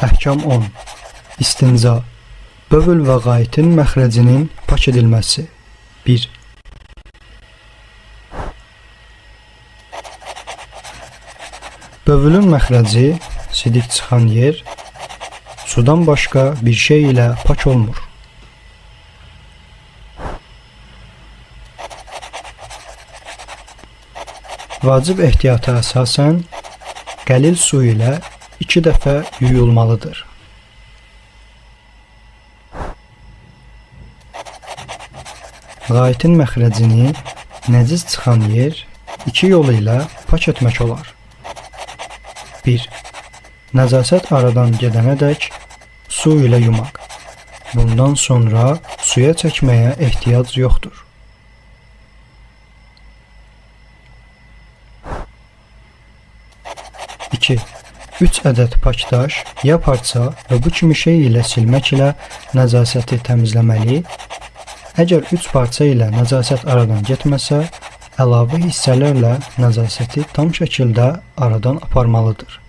Əhkam 10. İstinca. Bövül və qaitin məxrəcinin pak edilməsi. 1. Bövülün məxrəci, sidik çıxan yer, sudan başqa bir şey ilə pak olmur. Vacib ehtiyata əsasən, qəlil su ilə 2 dəfə yuyulmalıdır. Qaitin məxrəcini nəcis çıxan yer 2 yol ilə pak etmək olar. 1. Nəcasət aradan gedənədək su ilə yumaq. Bundan sonra suya çəkməyə ehtiyac yoxdur. 2. 3 ədəd pak daş ya parça və bu kimi şey ilə silmək ilə nəcasəti təmizləməli. Əgər 3 parça ilə nəcasət aradan getməsə, əlavə hissələrlə nəcasəti tam şəkildə aradan aparmalıdır.